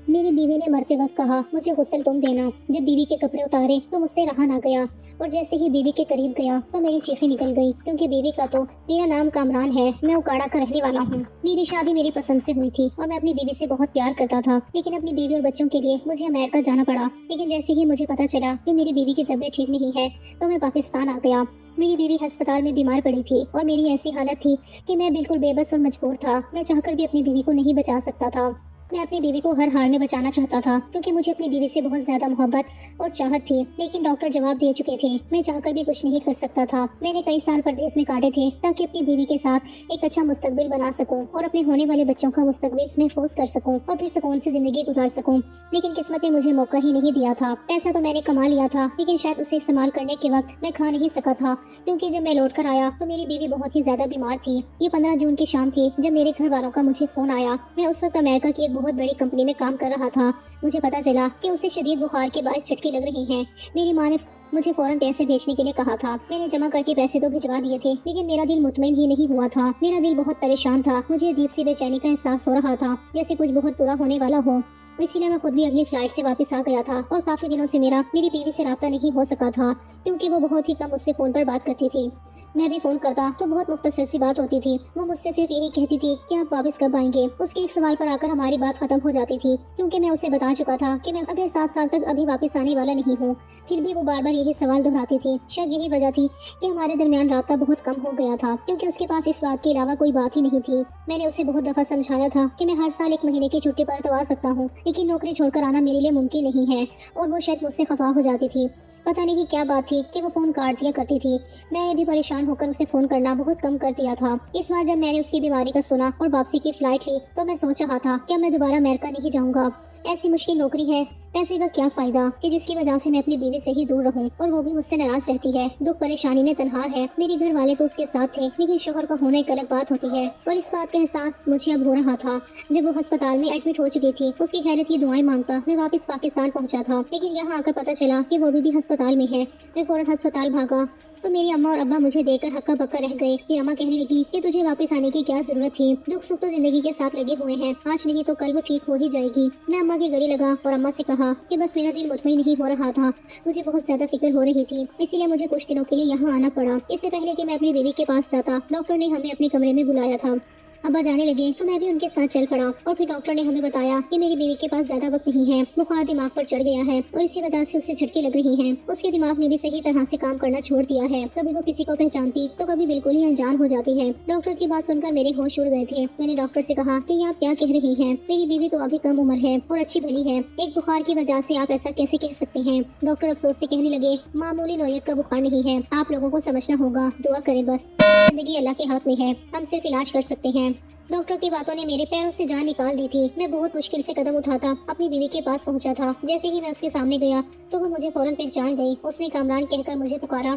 मेरी बीवी ने मरते वक्त कहा, मुझे गुस्ल तुम देना। जब बीवी के कपड़े उतारे तो मुझसे रहा ना गया, और जैसे ही बीवी के करीब गया तो मेरी चीखें निकल गई, क्योंकि बीवी का तो मेरा नाम कामरान है, मैं उकाड़ा का रहने वाला हूँ। मेरी शादी मेरी पसंद से हुई थी और मैं अपनी बीवी से बहुत प्यार करता था, लेकिन अपनी बीवी और बच्चों के लिए मुझे अमेरिका जाना पड़ा। लेकिन जैसे ही मुझे पता चला कि मेरी बीवी की तबीयत ठीक नहीं है तो मैं पाकिस्तान आ गया। मेरी बीवी अस्पताल में बीमार पड़ी थी और मेरी ऐसी हालत थी कि मैं बिल्कुल बेबस और मजबूर था। मैं चाहकर भी अपनी बीवी को नहीं बचा सकता था। मैं अपनी बीवी को हर हाल में बचाना चाहता था, क्योंकि मुझे अपनी बीवी से बहुत ज्यादा मोहब्बत और चाहत थी। लेकिन डॉक्टर जवाब दे चुके थे, मैं चाहकर भी कुछ नहीं कर सकता था। मैंने कई साल परदेश में काटे थे ताकि अपनी बीवी के साथ एक अच्छा मुस्तकबिल बना सकूं और अपने होने वाले बच्चों का मुस्तकबिल महफूज कर सकूं और फिर सुकून से जिंदगी गुजार सकूं। लेकिन किस्मत ने मुझे मौका ही नहीं दिया था। पैसा तो मैंने कमा लिया था, लेकिन शायद उसे इस्तेमाल करने के वक्त मैं खा नहीं सका था, क्योंकि जब मैं लौट कर आया तो मेरी बीवी बहुत ही ज्यादा बीमार थी। ये 15 जून की शाम थी जब मेरे घर वालों का मुझे फोन आया। मैं उस वक्त अमेरिका की एक बहुत बड़ी कंपनी में काम कर रहा था। मुझे पता चला कि उसे शदीद बुखार के बायस झटके लग रही हैं। मेरी माँ ने मुझे फौरन पैसे भेजने के लिए कहा था। मैंने जमा करके पैसे तो भिजवा दिए थे, लेकिन मेरा दिल मुतमईन ही नहीं हुआ था। मेरा दिल बहुत परेशान था। मुझे अजीब सी बेचैनी का एहसास हो रहा था, जैसे कुछ बहुत बुरा होने वाला हो। इसीलिए मैं खुद भी अगली फ्लाइट से वापस आ गया था और काफी दिनों से मेरी बीवी से राब्ता नहीं हो सका था, क्योंकि वो बहुत ही कम मुझसे फोन पर बात करती थी। मैं भी फोन करता तो बहुत मुख्तसर सी बात होती थी। वो मुझसे सिर्फ यही कहती थी कि आप वापस कब आएंगे। उसके एक सवाल पर आकर हमारी बात खत्म हो जाती थी, क्योंकि मैं उसे बता चुका था कि मैं अगले 7 साल तक अभी वापस आने वाला नहीं हूँ। फिर भी वो बार बार यही सवाल दोहराती थी। शायद यही वजह थी कि हमारे दरमियान राब्ता बहुत कम हो गया था, क्योंकि उसके पास इस बात के अलावा कोई बात ही नहीं थी। मैंने उसे बहुत दफा समझाया था कि मैं हर साल 1 महीने की छुट्टी पर तो आ सकता हूँ, लेकिन नौकरी छोड़कर आना मेरे लिए मुमकिन नहीं है, और वो शायद मुझसे खफा हो जाती थी। पता नहीं क्या बात थी कि वो फोन काट दिया करती थी। मैंने भी परेशान होकर उसे फोन करना बहुत कम कर दिया था। इस बार जब मैंने उसकी बीमारी का सुना और वापसी की फ्लाइट ली तो मैं सोच रहा था कि मैं दोबारा अमेरिका नहीं जाऊंगा। ऐसी मुश्किल नौकरी है, पैसे का क्या फायदा कि जिसकी वजह से मैं अपनी बीवी से ही दूर रहूं, और वो भी मुझसे नाराज रहती है। दुख परेशानी में तन्हा है। मेरे घर वाले तो उसके साथ थे, लेकिन शोहर का होना एक अलग बात होती है। और इस बात का एहसास मुझे अब हो रहा था जब वो अस्पताल में एडमिट हो चुकी थी। उसकी खैरियत की दुआएं मांगता मैं वापस पाकिस्तान पहुंचा था, लेकिन यहाँ आकर पता चला कि वो भी अस्पताल में है। मैं फौरन अस्पताल भागा तो मेरी अम्मा और अब्बा मुझे देखकर हक्का बक्का रह गए। फिर अम्मा कहने लगी कि तुझे वापस आने की क्या जरूरत थी, दुख सुख तो जिंदगी के साथ लगे हुए हैं, आज नहीं तो कल वो ठीक हो ही जाएगी। मैं अम्मा के गले लगा और अम्मा से कहा कि बस मेरा दिल मुतमईन नहीं हो रहा था, मुझे बहुत ज्यादा फिक्र हो रही थी, इसीलिए मुझे कुछ दिनों के लिए यहाँ आना पड़ा। इससे पहले कि मैं अपनी बीवी के पास जाता, डॉक्टर ने हमें अपने कमरे में बुलाया था। अब्बा जाने लगे तो मैं भी उनके साथ चल पड़ा, और फिर डॉक्टर ने हमें बताया कि मेरी बीवी के पास ज्यादा वक्त नहीं है, बुखार दिमाग पर चढ़ गया है और इसी वजह से उसे झटके लग रही हैं। उसके दिमाग ने भी सही तरह से काम करना छोड़ दिया है। कभी वो किसी को पहचानती तो कभी बिल्कुल ही अनजान हो जाती है। डॉक्टर की बात सुनकर मेरे होश उड़ गए थे। मैंने डॉक्टर से कहा कि आप क्या कह रही हैं, मेरी बीवी तो अभी कम उम्र है और अच्छी भली है, एक बुखार की वजह से आप ऐसा कैसे कह सकते हैं। डॉक्टर अफसोस से कहने लगे, मामूली नौयत का बुखार नहीं है, आप लोगों को समझना होगा, दुआ करें बस, जिंदगी अल्लाह के हाथ में है, हम सिर्फ इलाज कर सकते हैं। डॉक्टर की बातों ने मेरे पैरों से जान निकाल दी थी। मैं बहुत मुश्किल से कदम उठाता अपनी बीवी के पास पहुंचा था। जैसे ही मैं उसके सामने गया तो वो मुझे फौरन पहचान गई। उसने कामरान कहकर मुझे पुकारा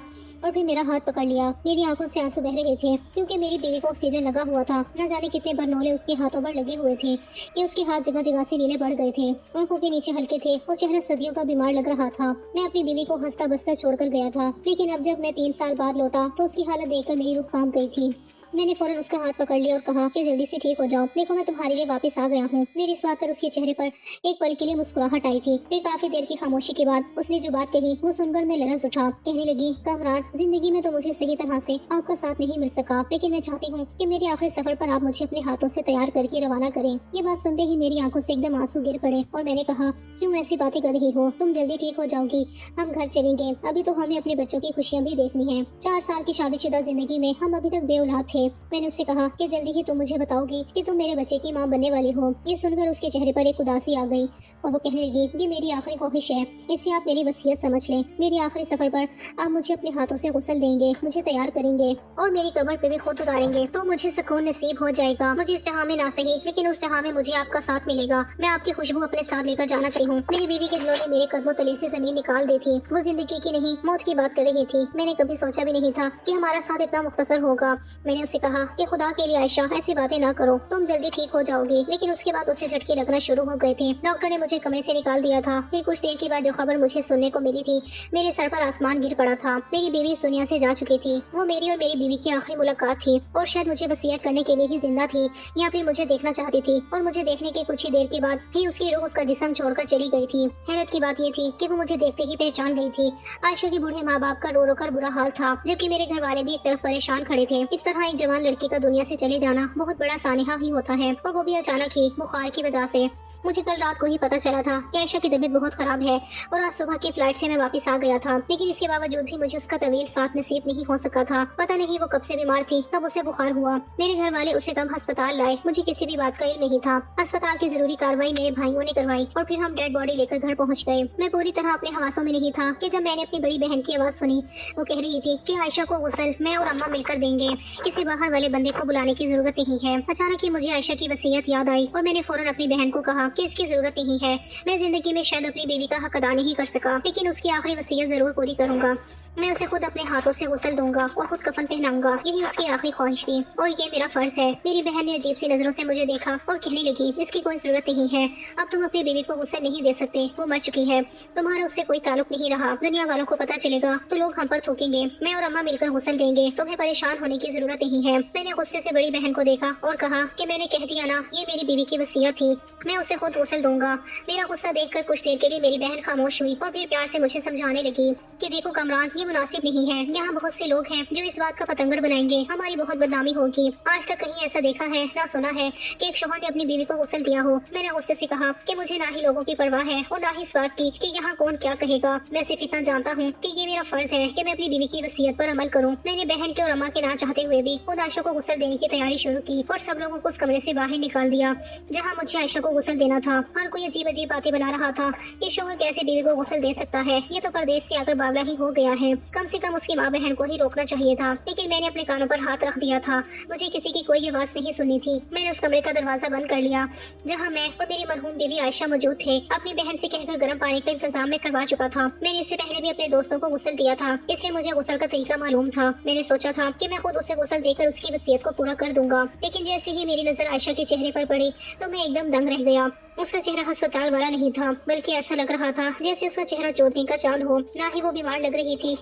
और फिर मेरा हाथ पकड़ लिया। मेरी आंखों से आंसू बह रहे थे, क्योंकि मेरी बीवी को ऑक्सीजन लगा हुआ था। न जाने कितने बरनोले उसके हाथों पर लगे हुए थे कि उसके हाथ जगह जगह से नीले पड़ गए थे, आंखों के नीचे हल्के थे और चेहरा सदियों का बीमार लग रहा था। मैं अपनी बीवी को हंसता बसता छोड़कर गया था, लेकिन अब जब मैं 3 साल बाद लौटा तो उसकी हालत देखकर मेरी रूह कांप गई थी। मैंने फौरन उसका हाथ पकड़ लिया और कहा कि जल्दी से ठीक हो जाओ, देखो मैं तुम्हारे लिए वापस आ गया हूँ। मेरी इस बात पर उसके चेहरे पर एक पल के लिए मुस्कुराहट आई थी। फिर काफी देर की खामोशी के बाद उसने जो बात कही वो सुनकर मैं लरज उठा। कहने लगी, कामरान, जिंदगी में तो मुझे सही तरह से आपका साथ नहीं मिल सका, लेकिन मैं चाहती हूँ कि मेरे आखिरी सफर पर आप मुझे अपने हाथों से तैयार करके रवाना करें। ये बात सुनते ही मेरी आंखों से एकदम आंसू गिर पड़े और मैंने कहा, क्यों ऐसी बातें कर रही हो, तुम जल्दी ठीक हो जाओगी, हम घर चलेंगे, अभी तो हमें अपने बच्चों की खुशियाँ भी देखनी है। 4 साल की शादीशुदा जिंदगी में हम अभी तक बेऔलाद थे। मैंने उससे कहा कि जल्दी ही तुम मुझे बताओगी कि तुम मेरे बच्चे की माँ बनने वाली हो। ये सुनकर उसके चेहरे पर एक उदासी आ गई और वो कहने लगी, ये मेरी आखिरी ख्वाहिश है, इसे आप मेरी वसीयत समझ लें। मेरे आखिरी सफर पर आप मुझे अपने हाथों से गुस्ल देंगे, मुझे तैयार करेंगे और मेरी कब्र पे भी खुद उतारेंगे, तो मुझे सुकून नसीब हो जाएगा। मुझे इस जहां में ना सही, लेकिन उस जहां में मुझे आपका साथ मिलेगा। मैं आपकी खुशबू अपने साथ लेकर जाना चाहती हूँ। मेरी बीवी के दिलों ने मेरे कदमों तले से जमीन निकाल दी थी। वो जिंदगी की नहीं, मौत की बात कर रही थी। मैंने कभी सोचा भी नहीं था कि हमारा साथ इतना मुख्तसर होगा। मैंने उससे कहा कि खुदा के लिए आयशा ऐसी बातें ना करो, तुम जल्दी ठीक हो जाओगी। लेकिन उसके बाद उसे झटके लगना शुरू हो गए थे। डॉक्टर ने मुझे कमरे से निकाल दिया था। फिर कुछ देर के बाद जो खबर मुझे सुनने को मिली थी, मेरे सर पर आसमान गिर पड़ा था। मेरी बीवी इस दुनिया से जा चुकी थी। वो मेरी और मेरी बीवी की आखिरी मुलाकात थी और शायद मुझे वसीयत करने के लिए ही जिंदा थी या फिर मुझे देखना चाहती थी। और मुझे देखने के कुछ ही देर के बाद ही उसकी रूह उसका जिस्म छोड़कर चली गई थी। हैरत की बात ये थी कि वो मुझे देखते ही पहचान गई थी। आयशा के बूढ़े माँ बाप का रो रो कर बुरा हाल था, जबकि मेरे घर वाले भी एक तरफ परेशान खड़े थे। इस तरह एक जवान लड़की का दुनिया से चले जाना बहुत बड़ा सानिहा ही होता है, और वो भी अचानक ही बुखार की वजह से। मुझे कल रात को ही पता चला था कि आयशा की तबीयत बहुत खराब है और आज सुबह की फ्लाइट से मैं वापस आ गया था। लेकिन इसके बावजूद भी मुझे उसका तवील साथ नसीब नहीं हो सका था। पता नहीं वो कब से बीमार थी, कब उसे बुखार हुआ। मेरे घर वाले उसे कब अस्पताल लाए, मुझे किसी भी बात का इल्म नहीं था। अस्पताल की जरूरी कार्रवाई मेरे भाइयों ने करवाई और फिर हम डेड बॉडी लेकर घर पहुंच गए। मैं पूरी तरह अपने हवासों में नहीं था कि जब मैंने अपनी बड़ी बहन की आवाज सुनी। वो कह रही थी कि आयशा को गुस्ल मैं और अम्मा मिलकर देंगे, किसी बाहर वाले बंदे को बुलाने की जरूरत नहीं है। अचानक ही मुझे आयशा की वसीयत याद आई और मैंने फौरन अपनी बहन को कहा कि इसकी जरूरत नहीं है। मैं जिंदगी में शायद अपनी बीवी का हक अदा नहीं कर सका, लेकिन उसकी आखिरी वसीयत जरूर पूरी करूंगा। मैं उसे खुद अपने हाथों से गुस्ल दूंगा और खुद कफन पहनाऊंगा। यही उसकी आखिरी ख्वाहिश थी और ये मेरा फर्ज है। मेरी बहन ने अजीब सी नजरों से मुझे देखा और कहने लगी, इसकी कोई जरूरत नहीं है। अब तुम अपनी बीवी को गुस्सा नहीं दे सकते, वो मर चुकी है, तुम्हारा उससे कोई ताल्लुक नहीं रहा। दुनिया वालों को पता चलेगा तो लोग हम पर थूकेंगे। मैं और अम्मा मिलकर गुस्ल देंगे, तुम्हें परेशान होने की जरूरत नहीं है। मैंने गुस्से से बड़ी बहन को देखा और कहा कि मैंने कह दिया ना, ये मेरी बीवी की वसीयत थी, मैं उसे खुद गुस्ल दूंगा। मेरा गुस्सा देखकर कुछ देर के लिए मेरी बहन खामोश हुई और फिर प्यार से मुझे समझाने लगी कि देखो कमरान, ये मुनासिब नहीं है। यहाँ बहुत से लोग हैं जो इस बात का पतंगड़ बनाएंगे, हमारी बहुत बदनामी होगी। आज तक कहीं ऐसा देखा है ना सुना है कि एक शौहर ने अपनी बीवी को गुस्ल दिया हो। मैंने गुस्से से कहा कि मुझे ना ही लोगों की परवाह है और ना ही इस बात की कि यहाँ कौन क्या कहेगा। मैं सिर्फ इतना जानता हूँ कि ये मेरा फर्ज है कि मैं अपनी बीवी की वसीयत पर अमल करूँ। मैंने बहन के और अम्मा के ना चाहते हुए भी खुद आयशा को गुस्ल देने की तैयारी शुरू की और सब लोगों को उस कमरे से बाहर निकाल दिया जहाँ मुझे आयशा को गुस्ल देना था। हर कोई अजीब अजीब बातें बना रहा था कि शौहर कैसे बीवी को गुस्ल दे सकता है, ये तो परदेश से आकर बावला ही हो गया है। कम से कम उसकी माँ बहन को ही रोकना चाहिए था, लेकिन मैंने अपने कानों पर हाथ रख दिया था। मुझे किसी की कोई आवाज नहीं सुनी थी। मैंने उस कमरे का दरवाजा बंद कर लिया जहाँ मैं और मेरी मरहूम बीवी आयशा मौजूद थे। अपनी बहन से कहकर गर्म पानी का इंतजाम मैं करवा चुका था। मैंने इससे पहले भी अपने दोस्तों को गुस्ल दिया था, इसलिए मुझे गुस्ल का तरीका मालूम था। मैंने सोचा था कि मैं खुद उसे गुस्ल देकर उसकी वसीयत को पूरा कर दूंगा, लेकिन जैसे ही मेरी नजर आयशा के चेहरे पर पड़ी तो मैं एकदम दंग रह गया। उसका चेहरा अस्पताल वाला नहीं था, बल्कि ऐसा लग रहा था जैसे उसका चेहरा चौदहवीं का चांद हो। ना ही वो बीमार लग रही थी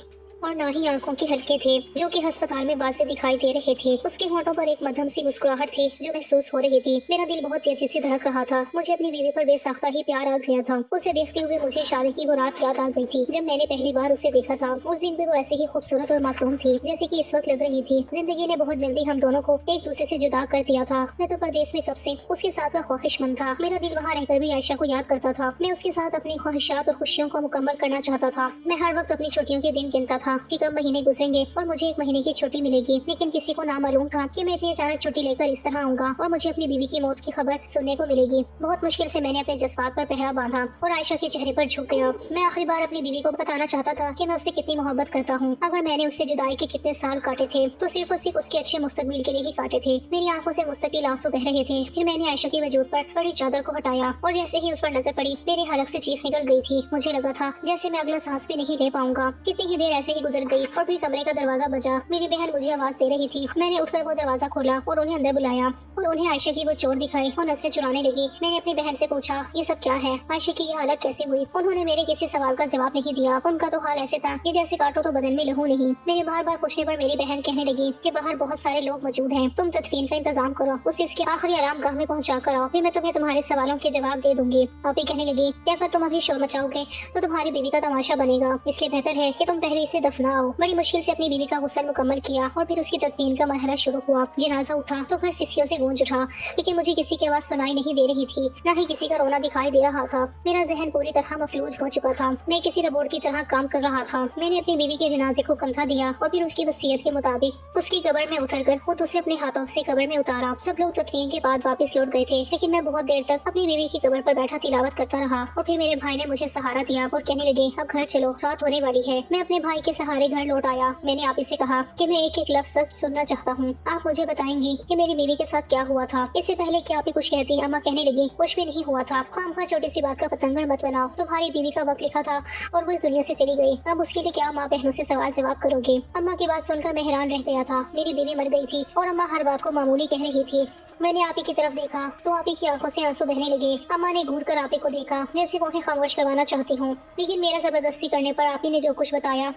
और ना ही आंखों के हल्के थे जो कि अस्पताल में बात से दिखाई दे रहे थे। उसके होठों पर एक मध्यम सी मुस्कुराहट थी जो महसूस हो रही थी। मेरा दिल बहुत तेजी से धड़क रहा था। मुझे अपनी बीवी पर बेसाख्ता ही प्यार आ गया था। उसे देखते हुए मुझे शादी की वो रात याद आ गई थी जब मैंने पहली बार उसे देखा था। उस दिन भी वो ऐसे ही खूबसूरत और मासूम थी जैसे कि इस वक्त लग रही थी। जिंदगी ने बहुत जल्दी हम दोनों को एक दूसरे से जुदा कर दिया था। मैं तो परदेश में कब से उसके साथ का ख्वाहिशमंद था। मेरा दिल वहाँ रहकर भी आयशा को याद करता था। मैं उसके साथ अपनी ख्वाहिशात और खुशियों को मुकम्मल करना चाहता था। मैं हर वक्त अपनी छुट्टियों के दिन गिनता था कि कब महीने गुजरेंगे और मुझे एक महीने की छुट्टी मिलेगी। लेकिन किसी को ना मालूम था कि मैं इतनी अचानक छुट्टी लेकर इस तरह आऊंगा और मुझे अपनी बीवी की मौत की खबर सुनने को मिलेगी। बहुत मुश्किल से मैंने अपने जज्बात पर पहरा बांधा और आयशा के चेहरे पर झुक गया। मैं आखिरी बार अपनी बीवी को बताना चाहता था कि मैं उससे कितनी मोहब्बत करता हूँ। अगर मैंने उससे जुदाई के कितने साल काटे थे तो सिर्फ और सिर्फ उसके अच्छे मुस्तकबिल के लिए ही काटे थे। मेरी आंखों से मुस्तकिल आंसू बह रहे थे। फिर मैंने आयशा की वजूद पर बड़ी चादर को हटाया और जैसे ही उस पर नजर पड़ी मेरे हलक से चीख निकल गई थी। मुझे लगा था जैसे मैं अगला सांस भी नहीं ले पाऊंगा। कितनी ही देर ऐसे ही गुजर गई और फिर कमरे का दरवाजा बजा। मेरी बहन मुझे आवाज दे रही थी। मैंने उठकर वो दरवाजा खोला और उन्हें अंदर बुलाया और उन्हें आयशा की वो चोट दिखाई और नजरें चुराने लगी। मैंने अपनी बहन से पूछा, ये सब क्या है? आयशा की ये हालत कैसे हुई? उन्होंने मेरे किसी सवाल का जवाब नहीं दिया। उनका तो हाल ऐसे था कि जैसे काटो तो बदन में लहू नहीं। मेरे बार बार पूछने पर मेरी बहन कहने लगी कि बाहर बहुत सारे लोग मौजूद हैं, तुम तदफीन का इंतजाम करो, उसे इसके आखिरी आराम गाह में पहुंचा कर आओ, फिर मैं तुम्हें तुम्हारे सवालों के जवाब दे दूंगी। आप ही कहने लगी कि अगर तुम अभी शोर मचाओगे तो तुम्हारी बीवी का तमाशा बनेगा, इसलिए बेहतर है कि तुम पहले इसे दफनाओ। बड़ी मुश्किल से अपनी बीवी का गुस्ल मुकम्मल किया और फिर उसकी तदफीन का मरहला शुरू हुआ। जनाजा उठा तो घर सिसियों से गूंज उठा, लेकिन मुझे किसी की आवाज सुनाई नहीं दे रही थी, न ही किसी का रोना दिखाई दे रहा था। मेरा जहन पूरी तरह मफलूज हो चुका था। मैं किसी रोबोट की तरह काम कर रहा था। मैंने अपनी बीवी के जनाजे को कंधा दिया और फिर उसकी वसीयत के मुताबिक उसकी कब्र में उतरकर खुद उसे अपने हाथों से कब्र में उतारा। सब लोग तदफीन के बाद वापस लौट गए थे, लेकिन मैं बहुत देर तक अपनी बीवी की कब्र पर बैठा तिलावत करता रहा और फिर मेरे भाई ने मुझे सहारा दिया और कहने लगे अब घर चलो, रात होने वाली है। मैं अपने भाई के सहारे घर लौट आया। मैंने आप से कहा कि मैं एक एक लफ्ज सच सुनना चाहता हूँ। आप मुझे बताएंगी कि मेरी बीवी के साथ क्या हुआ था। इससे पहले कि आप ही कुछ कहती, अम्मा कहने लगी, कुछ भी नहीं हुआ था, खामखा छोटी सी बात का पतंगड़ मत बनाओ। तुम्हारी बीवी का वक्त लिखा था और वो इस दुनिया से चली गई। अब उसके लिए क्या माँ बहनों से सवाल जवाब करोगे। अम्मा की बात सुनकर मैं हैरान रह गया था। मेरी बीवी मर गई थी और अम्मा हर बात को मामूली कह रही थी। मैंने आप ही की तरफ देखा तो आप ही की आंखों से आंसू बहने लगे। अम्मा ने घूर कर आप ही को देखा, जैसे वो उन्हें खामोश करवाना चाहती हूँ, लेकिन मेरा जबरदस्ती करने पर आप ही ने जो कुछ बताया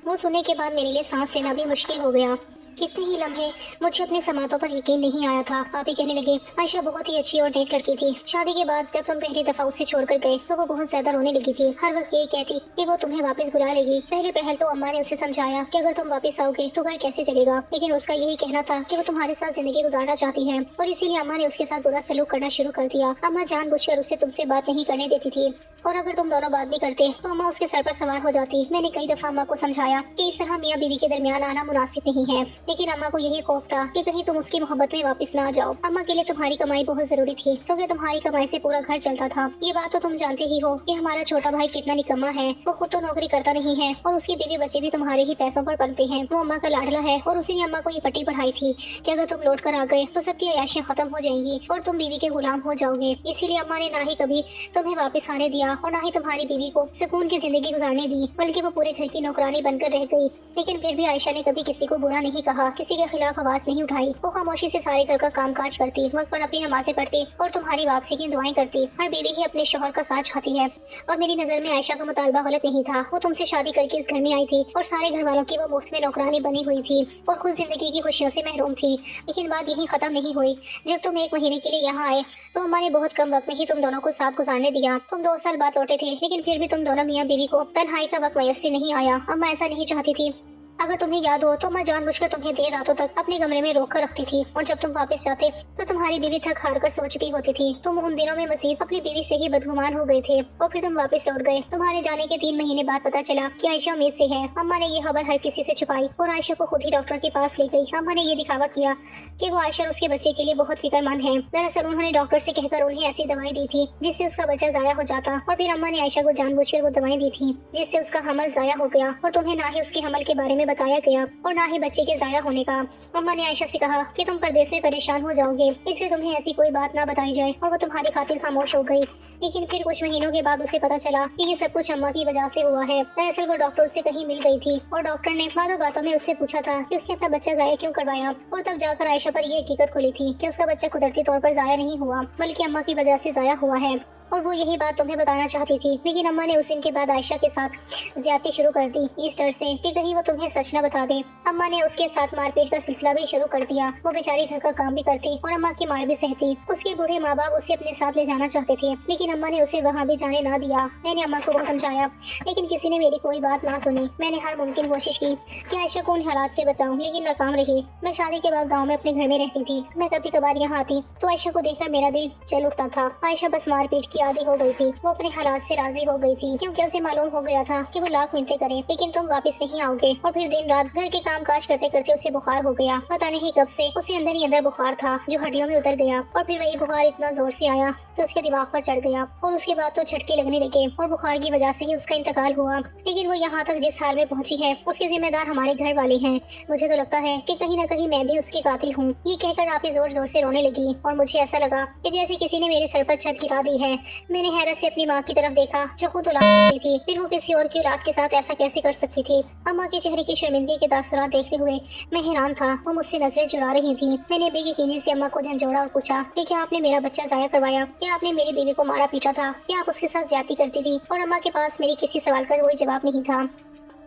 वो सुनने के बाद मेरे लिए सांस लेना भी मुश्किल हो गया। कितने ही लम्हे मुझे अपने समातों पर यकीन नहीं आया था। आप ही कहने लगे, आयशा बहुत ही अच्छी और नेक लड़की थी। शादी के बाद जब तुम पहली दफा उसे छोड़कर गए तो वो बहुत ज्यादा रोने लगी थी। हर वक्त यही कहती कि वो तुम्हें वापस बुला लेगी। पहले पहल तो अम्मा ने उसे समझाया कि अगर तुम वापस आओगे तो घर कैसे चलेगा, लेकिन उसका यही कहना था कि वो तुम्हारे साथ जिंदगी गुजारना चाहती है और इसीलिए अम्मा ने उसके साथ बुरा सलूक करना शुरू कर दिया। अम्मा जानबूझकर उसे तुमसे बात नहीं करने देती थी और अगर तुम दोनों बात भी करते तो अम्मा उसके सर पर सवार हो जाती। मैंने कई दफा अम्मा को समझाया कि इस तरह मियाँ बीवी के दरमियान आना मुनासिब नहीं है, लेकिन अम्मा को यही खौफ था कि कहीं तुम उसकी मोहब्बत में वापस ना आ जाओ। अम्मा के लिए तुम्हारी कमाई बहुत जरूरी थी क्योंकि तुम्हारी कमाई से पूरा घर चलता था। ये बात तो तुम जानते ही हो कि हमारा छोटा भाई कितना निकम्मा है। वो खुद तो नौकरी करता नहीं है और उसके बीवी बच्चे भी तुम्हारे ही पैसों पर पलते हैं। वो अम्मा का लाडला है और उसी ने अम्मा को ये पट्टी पढ़ाई थी कि अगर तुम लौट कर आ गए तो सबकी अयाशियाँ खत्म हो जाएंगी और तुम बीवी के गुलाम हो जाओगे। इसीलिए अम्मा ने ना ही कभी तुम्हें वापस आने दिया और ना ही तुम्हारी बीवी को सुकून की जिंदगी गुजारने दी, बल्कि वो पूरे घर की नौकरानी बनकर रह गई। लेकिन फिर भी आयशा ने कभी किसी को बुरा नहीं कहा, किसी के खिलाफ आवाज नहीं उठाई। वो खामोशी से सारे घर का काम काज करती, वक्त पर अपनी नमाजें पढ़ती और तुम्हारी वापसी की दुआएं करती। हर बीवी ही अपने शौहर का साथ चाहती है और मेरी नजर में आयशा का मुतालबा गलत नहीं था। वो तुमसे शादी करके इस घर में आई थी और सारे घर वालों की वो मुफ्त में नौकरानी बनी हुई थी और खुद जिंदगी की खुशियों से महरूम थी। लेकिन बात यही खत्म नहीं हुई। जब तुम 1 महीने के लिए यहाँ आए तो अम्मा ने बहुत कम वक्त में ही तुम दोनों को साथ गुजारने दिया। तुम 2 साल बाद लौटे थे, लेकिन फिर भी तुम दोनों मियाँ बीवी को तन्हाई का वक्त मयस्सर नहीं आया। अम्मा ऐसा नहीं चाहती थी। अगर तुम्हें याद हो तो मैं जानबूझकर तुम्हें देर रातों तक अपने कमरे में रोक कर रखती थी और जब तुम वापस जाते तो तुम्हारी बीवी थक हार कर सो चुकी होती थी। तुम उन दिनों में मजीद अपनी बीवी से ही बदगुमान हो गए थे और फिर तुम वापस लौट गए। तुम्हारे जाने के 3 महीने बाद पता चला कि आयशा उम्मीद से है। अम्मा ने ये खबर हर किसी से छुपाई और आयशा को खुद ही डॉक्टर के पास ले गई। अम्मा ने ये दिखावा किया कि वो आयशा और उसके बच्चे के लिए बहुत फिक्रमंद है। दरअसल उन्होंने डॉक्टर से कहकर उन्हें ऐसी दवाई दी थी जिससे उसका बच्चा जाया हो जाता और फिर अम्मा ने आयशा को जानबूझकर वो दवाएं दी थी जिससे उसका हमल जाया हो गया और तुम्हें ना ही उसके हमल के बारे में बताया गया और ना ही बच्चे के जाया होने का। अम्मा ने आयशा से कहा कि तुम परदेश में परेशान हो जाओगे, इसलिए तुम्हें ऐसी कोई बात ना बताई जाए और वो तुम्हारी खातिर खामोश हो गई। लेकिन फिर कुछ महीनों के बाद उसे पता चला कि ये सब कुछ अम्मा की वजह से हुआ है। दरअसल वो डॉक्टर से कहीं मिल गई थी और डॉक्टर ने बातों बातों में उससे पूछा था कि उसने अपना बच्चा जाया क्यों करवाया और तब जाकर आयशा पर यह हकीकत खुली थी कि उसका बच्चा कुदरती तौर पर जाया नहीं हुआ बल्कि अम्मा की वजह से जाया हुआ है और वो यही बात तुम्हें बताना चाहती थी। लेकिन अम्मा ने उस दिन के बाद आयशा के साथ ज्यादती शुरू कर दी इस डर से कि कहीं वो तुम्हें सच न बता दे। अम्मा ने उसके साथ मारपीट का सिलसिला भी शुरू कर दिया। वो बेचारी घर का काम भी करती और अम्मा की मार भी सहती। उसके बूढ़े माँ बाप उसे अपने साथ ले जाना चाहते थे, लेकिन अम्मा ने उसे वहाँ भी जाने ना दिया। मैंने अम्मा को बहुत समझाया, लेकिन किसी ने मेरी कोई बात ना सुनी। मैंने हर मुमकिन कोशिश की कि आयशा को उन हालात से बचाऊं, लेकिन नाकाम रही। मैं शादी के बाद गाँव में अपने घर में रहती थी। मैं कभी कभार यहाँ आती तो आयशा को देखकर मेरा दिल चल उठता था। आयशा बस मारपीट की आदी हो गई थी। वो अपने हालात से राजी हो गई थी क्योंकि उसे मालूम हो गया था कि वो लाख मिन्नतें करे लेकिन तुम वापस नहीं आओगे। और फिर दिन रात घर के काम काज करते करते उसे बुखार हो गया। पता नहीं कब से उसे अंदर ही अंदर बुखार था जो हड्डियों में उतर गया और फिर वही बुखार इतना जोर से आया कि उसके दिमाग पर चढ़ गया और उसके बाद तो झटके लगने लगे और बुखार की वजह से ही उसका इंतकाल हुआ। लेकिन वो यहाँ तक जिस हाल में पहुँची है उसके जिम्मेदार हमारे घर वाले हैं। मुझे तो लगता है कि कहीं न कहीं मैं भी उसकी कातिल हूँ। ये कहकर आप जोर जोर से रोने लगी और मुझे ऐसा लगा कि जैसे किसी ने मेरे सर पर छत गिरा दी है। मैंने हैरत से अपनी माँ की तरफ देखा जो खुद औलाद रही थी, फिर वो किसी और की औलाद के साथ ऐसा कैसे कर सकती थी। अम्मा के चेहरे की शर्मिंदगी के तासुरात देखते हुए मैं हैरान था। वो मुझसे नजरें चुरा रही थी। मैंने बेयकीनी से अम्मा को झंझोड़ा और पूछा कि क्या आपने मेरा बच्चा जाया करवाया? क्या आपने मेरी बीवी को मारा पीटा था? क्या आप उसके साथ ज्यादती करती थी? और अम्मा के पास मेरी किसी सवाल का कोई जवाब नहीं था।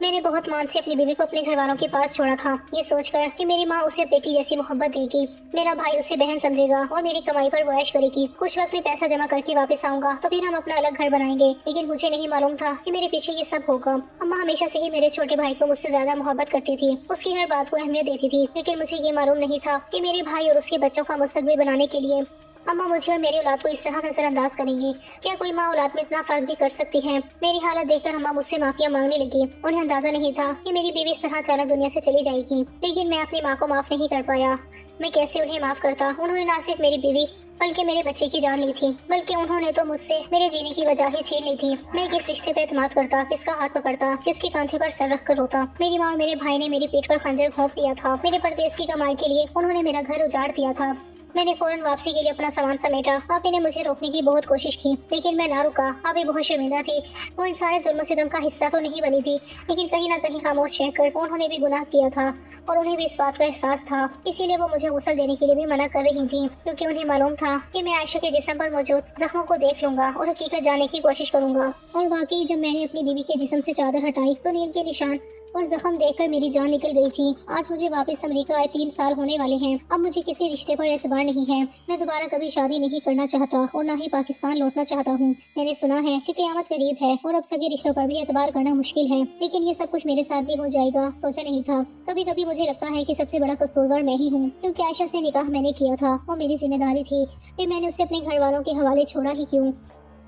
मैंने बहुत मान से अपनी बीवी को अपने घर वालों के पास छोड़ा था, ये सोचकर कि मेरी माँ उसे बेटी जैसी मोहब्बत देगी, मेरा भाई उसे बहन समझेगा और मेरी कमाई पर वो ऐश करेगी। कुछ वक्त में पैसा जमा करके वापस आऊंगा तो फिर हम अपना अलग घर बनाएंगे। लेकिन मुझे नहीं मालूम था कि मेरे पीछे ये सब होगा। अम्मा हमेशा से ही मेरे छोटे भाई को मुझसे ज्यादा मोहब्बत करती थी, उसकी हर बात को अहमियत देती थी। लेकिन मुझे ये मालूम नहीं था कि मेरे भाई और उसके बच्चों का मुस्तकबिल बनाने के लिए अम्मा मुझे और मेरी औलाद को इस तरह नजरअंदाज करेंगी। क्या कोई माँ औलाद में इतना फर्क भी कर सकती है? मेरी हालत देखकर अम्मा मुझसे माफिया मांगने लगी। उन्हें अंदाजा नहीं था कि मेरी बीवी इस तरह अचानक दुनिया से चली जाएगी। लेकिन मैं अपनी माँ को माफ नहीं कर पाया। मैं कैसे उन्हें माफ करता? उन्होंने ना सिर्फ मेरी बीवी बल्कि मेरे बच्चे की जान ली थी। बल्कि उन्होंने तो मुझसे मेरे जीने की वजह ही छीन ली थी। मैं किस रिश्ते पे एतमाद करता, किसका हाथ पकड़ता, किसके कंधे पर सर रख कर रोता। मेरी माँ और मेरे भाई ने मेरी पीठ पर खंजर घोंप दिया था। मेरे परदेश की कमाई के लिए उन्होंने मेरा घर उजाड़ दिया था। मैंने फौरन वापसी के लिए अपना सामान समेटा। आपी ने मुझे रोकने की बहुत कोशिश की, लेकिन मैं ना रुका। आपी बहुत शर्मिंदा थी। वो इन सारे जुल्म सितम का हिस्सा तो नहीं बनी थी, लेकिन कहीं ना कहीं खामोश रहकर उन्होंने भी गुनाह किया था और उन्हें भी इस बात का एहसास था। इसीलिए वो मुझे गुस्ल देने के लिए भी मना कर रही थी, क्योंकि उन्हें मालूम था कि मैं आयशा के जिस्म पर मौजूद जख्मों को देख लूंगा और हकीकत जानने की कोशिश करूंगा। और वाकई जब मैंने अपनी बीवी के जिस्म से चादर हटाई तो नील के निशान और जख्म देखकर मेरी जान निकल गई थी। आज मुझे वापस अमेरिका आए 3 साल होने वाले हैं। अब मुझे किसी रिश्ते पर एतबार नहीं है। मैं दोबारा कभी शादी नहीं करना चाहता और ना ही पाकिस्तान लौटना चाहता हूँ। मैंने सुना है कि क़यामत करीब है और अब सगे रिश्तों पर भी एतबार करना मुश्किल है, लेकिन ये सब कुछ मेरे साथ भी हो जाएगा, सोचा नहीं था। कभी कभी मुझे लगता है कि सबसे बड़ा कसूरवार मैं ही हूँ, क्योंकि आयशा से निकाह मैंने किया था, वो मेरी जिम्मेदारी थी। फिर मैंने उसे अपने घर वालों के हवाले छोड़ा ही क्यों।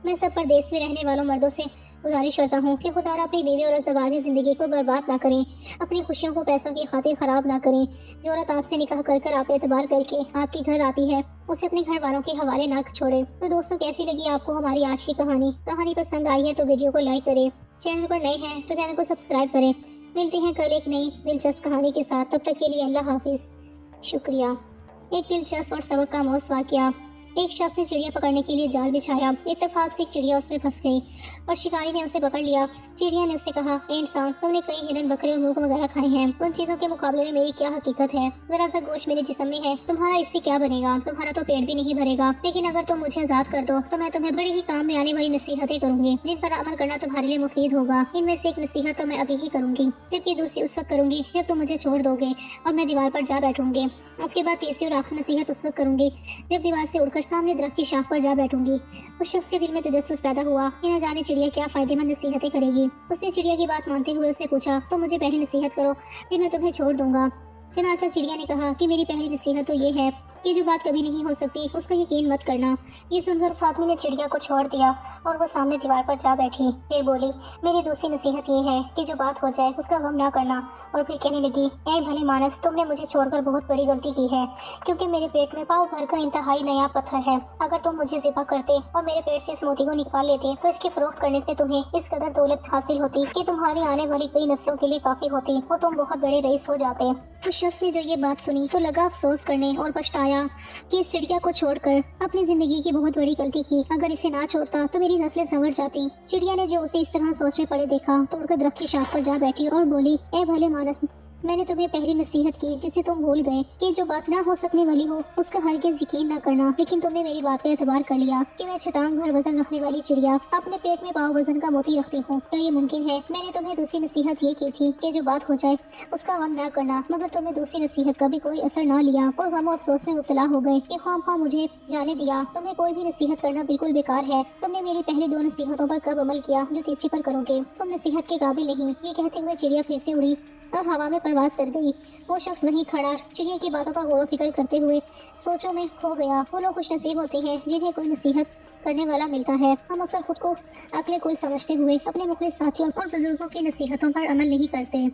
मैं सब परदेश में रहने वालों मर्दों से गुजारिश करता हूँ कि खुदा अपनी बीवी और अज़दवाजी ज़िंदगी को बर्बाद ना करें, अपनी खुशियों को पैसों की खातिर ख़राब ना करें। जो औरत आपसे निकाह कर कर आप एतबार करके आपके घर आती है, उसे अपने घर वालों के हवाले ना छोड़े। तो दोस्तों, कैसी लगी आपको हमारी आज की कहानी पसंद आई है तो वीडियो को लाइक करें, चैनल पर नए हैं तो चैनल को सब्सक्राइब करें। मिलते हैं कल एक नई दिलचस्प कहानी के साथ, तब तक के लिए अल्लाह हाफिज़, शुक्रिया। एक दिलचस्प और सबक का आमोज़ वाक़या। एक शख्स ने चिड़िया पकड़ने के लिए जाल बिछाया। इत्तेफाक से एक चिड़िया उसमें फंस गई और शिकारी ने उसे पकड़ लिया। चिड़िया ने उससे कहा, ए इंसान, तुमने कई हिरन, बकरे और मुर्ग वगैरह खाए हैं, उन चीज़ों के मुकाबले में मेरी क्या हकीकत है। जरा सा गोश्त मेरे जिस्म में है, तुम्हारा इससे क्या बनेगा, तुम्हारा तो पेट भी नहीं भरेगा। लेकिन अगर तुम मुझे आज़ाद कर दो तो मैं तुम्हें बड़े ही काम में आने वाली नसीहतें करूंगी, जिन पर अमल करना तुम्हारे लिए मुफीद होगा। इनमें से एक नसीहत तो मैं अभी ही करूंगी, जबकि दूसरी उस वक्त करूंगी जब तुम मुझे छोड़ दोगे और मैं दीवार पर जा बैठूंगी। उसके बाद तीसरी और आखिरी नसीहत उस वक्त करूंगी जब दीवार से उड़कर सामने दरख्त की शाख पर जा बैठूंगी। उस शख्स के दिल में तजस्सुस पैदा हुआ कि न जाने चिड़िया क्या फायदेमंद नसीहतें करेगी। उसने चिड़िया की बात मानते हुए उससे पूछा, तो मुझे पहली नसीहत करो, फिर मैं तुम्हें छोड़ दूंगा। चनाचा चिड़िया ने कहा कि मेरी पहली नसीहत तो ये है कि जो बात कभी नहीं हो सकती उसका यकीन मत करना। ये सुनकर उस आदमी ने चिड़िया को छोड़ दिया और वो सामने दीवार पर जा बैठी। फिर बोली, मेरी दूसरी नसीहत ये है कि जो बात हो जाए उसका गम ना करना। और फिर कहने लगी, ऐ भले मानस, तुमने मुझे छोड़कर बहुत बड़ी गलती की है, क्योंकि मेरे पेट में पाव भर का इंतहाई नया पत्थर है। अगर तुम मुझे ज़िबा करते और मेरे पेट से इस मोती को निकाल लेते तो इसकी फरोख्त करने से तुम्हें इस कदर दौलत हासिल होती कि तुम्हारी आने वाली कई नस्लों के लिए काफ़ी होती और तुम बहुत बड़े रईस हो जाते। उस शख्स ने जो ये बात सुनी तो लगा अफसोस करने और पछताया कि इस चिड़िया को छोड़कर अपनी जिंदगी की बहुत बड़ी गलती की। अगर इसे ना छोड़ता तो मेरी नस्लें संवर जाती। चिड़िया ने जो उसे इस तरह सोच में पड़े देखा तो उड़कर दरख्त की शाख पर जा बैठी और बोली, ए भले मानस, मैंने तुम्हें पहली नसीहत की जिसे तुम भूल गए कि जो बात ना हो सकने वाली हो उसका हरगिज़ यकीन ना करना। लेकिन तुमने मेरी बात का एतबार कर लिया कि मैं छटांग भर वजन रखने वाली चिड़िया अपने पेट में पाव वजन का मोती रखती हूँ। क्या ये मुमकिन है? मैंने तुम्हें दूसरी नसीहत ये की थी कि जो बात हो जाए उसका गम ना करना, मगर तुमने दूसरी नसीहत का भी कोई असर ना लिया और गम और अफसोस में मुब्तला हो गए कि ख्वाम मुझे जाने दिया। तुम्हें कोई भी नसीहत करना बिल्कुल बेकार है। तुमने मेरी पहली 2 नसीहतों पर कब अमल किया जो तीसरी पर करोगे? तुम नसीहत के काबिल नहीं। ये कहते हुए चिड़िया फिर से उड़ी और हवा में परवास कर गई। वो शख्स वहीं खड़ा चिड़िया की बातों पर गौर फिक्र करते हुए सोचों में खो गया। वो लोग खुश नसीब होते हैं जिन्हें कोई नसीहत करने वाला मिलता है। हम अक्सर खुद को अक्ल कुल समझते हुए अपने मुखलिस साथियों और बुजुर्गों की नसीहतों पर अमल नहीं करते।